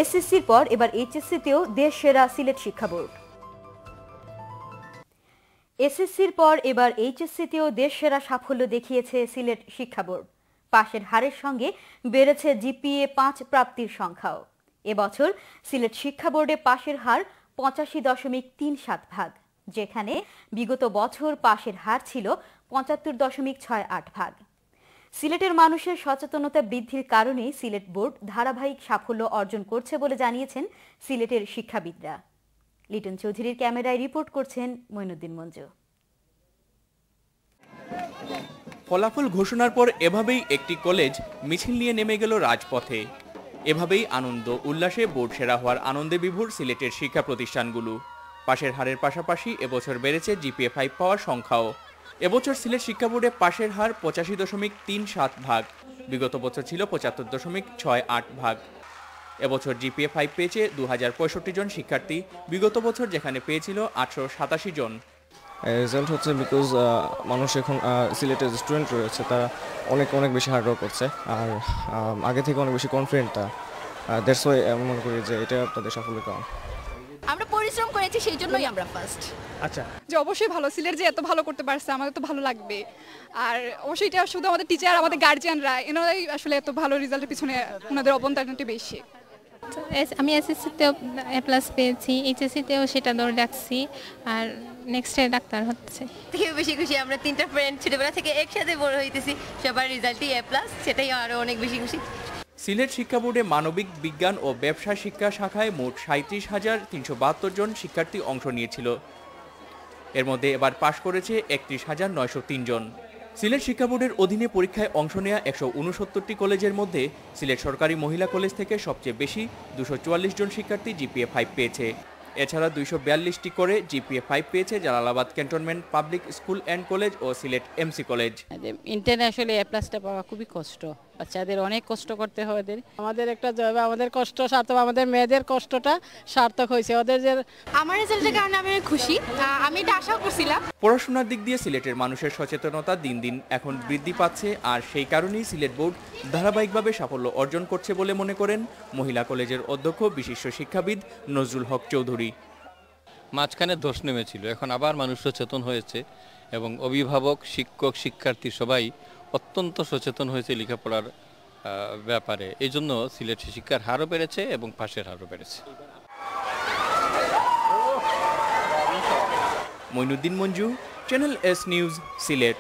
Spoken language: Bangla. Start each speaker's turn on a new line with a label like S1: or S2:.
S1: এসএসসির পর এবার এইচএসসিতেও দেশ সেরা সিলেট শিক্ষা বোর্ড। এসএসসির পর এবার এইচএসসিতেও দেশ সেরা সাফল্য দেখিয়েছে সিলেট শিক্ষা বোর্ড। পাশের হারের সঙ্গে বেড়েছে জিপিএ 5 প্রাপ্তির সংখ্যাও। এবছর সিলেট শিক্ষা বোর্ডে পাশের হার 85.37 যেখানে বিগত বছর পাশের হার ছিল 75.68। সিলেটের মানুষের সচেতনতা বৃদ্ধির কারণেই সিলেট বোর্ড ধারাবাহিক সাফল্য অর্জন করছে বলে জানিয়েছেন সিলেটের শিক্ষাবিদরা। লিটন চৌধুরীর ক্যামেরায় রিপোর্ট করছেন মঈনুদ্দিন মঞ্জু।
S2: ফলাফল ঘোষণার পর এভাবেই একটি কলেজ মিছিল নিয়ে নেমে গেল রাজপথে। এভাবেই আনন্দ উল্লাসে বোর্ড সেরা হওয়ার আনন্দে বিভোর সিলেটের শিক্ষা প্রতিষ্ঠানগুলো। পাশের হারের পাশাপাশি এবছর বেড়েছে জিপিএ 5 পাওয়ার সংখ্যাও। এবছর সিলেট শিক্ষা বোর্ডে পাশের হার 85.37 বিগত বছর ছিল 75.68। এবছর জিপিএ 5 পেয়েছে 2065 জন শিক্ষার্থী, বিগত বছর যেখানে পেয়েছিল 887 জন।
S3: রেজাল্ট হচ্ছে বিকজ মানুষ এখন সিলেটের যে স্টুডেন্ট রয়েছে তারা অনেক বেশি হার্ডওয়ার্ক করছে, আর আগে থেকে অনেক বেশি কনফিডেন্ট। দ্যাটস ওয়াই আমি মনে করি যে এটা তাদের সাফল্যের কারণ।
S4: আমরা পরিশ্রম করেছি, সেই জন্যই আমরা ফার্স্ট।
S3: আচ্ছা,
S5: যে অবশ্যই ভালো, সিলেট যে এত ভালো করতে পারছে আমাদের তো ভালো লাগবে। আর অবশ্যই এটা শুধু আমাদের টিচার, আমাদের গার্জিয়ানরা, এনারাই আসলে এত ভালো রেজাল্টের পিছনে ওনাদের অবদানটা বেশি।
S6: আমি এসএসসিতেও A+ পেয়েছি, এইচএসসিতেও সেটা ধরে রাখছি, আর নেক্সট ইয়ার ডাক্তার হচ্ছে।
S4: থেকে বেশি খুশি আমরা 3টা ফ্রেন্ড ছোটবেলা থেকে একসাথে বড় হইতেছি, সবার রেজাল্টই A+, সেটাই আরো অনেক বেশি খুশি।
S2: সিলেট শিক্ষা বোর্ডে মানবিক বিজ্ঞান ও ব্যবসা শিক্ষা শাখায় মোট 37,372 জন শিক্ষার্থী অংশ নিয়েছিল। এর মধ্যে এবার পাশ করেছে 31,903 জন। সিলেট শিক্ষা বোর্ডের অধীনে পরীক্ষায় অংশ নেওয়া 169টি কলেজের মধ্যে সিলেট সরকারি মহিলা কলেজ থেকে সবচেয়ে বেশি 244 জন শিক্ষার্থী জিপিএ 5 পেয়েছে। এছাড়া 242টি করে জিপিএ 5 পেয়েছে Jalalabad cantonment public school and college ও সিলেট এমসি কলেজ।
S7: ইন্টারনে আসলে A+টা পাওয়া খুবই কষ্ট, বাচ্চাদের অনেক কষ্ট করতে হয়। আমাদের একটা জয়, আমাদের কষ্ট সার্থক, আমাদের মেয়েদের কষ্টটা সার্থক হয়েছে। ওদের যে
S5: আমার রেজাল্টের কারণে আমি খুশি, আমি এটা আশা করছিলাম।
S2: পড়াশোনার দিক দিয়ে সিলেটের মানুষের সচেতনতা দিন দিন এখন বৃদ্ধি পাচ্ছে, আর সেই কারণেই সিলেট বোর্ড ধারাবাহিকভাবে সাফল্য অর্জন করছে বলে মনে করেন মহিলা কলেজের অধ্যক্ষ বিশিষ্ট শিক্ষাবিদ নজরুল হক চৌধুরী।
S8: মাঝখানে ধস নেমেছিল, এখন আবার মানুষ সচেতন হয়েছে এবং অভিভাবক, শিক্ষক, শিক্ষার্থী সবাই অত্যন্ত সচেতন হয়েছে লেখাপড়ার ব্যাপারে। এই জন্য সিলেট শিক্ষার হারও বেড়েছে এবং পাশের হারও বেড়েছে।
S2: Moinuddin Manju, channel S news, Sylhet.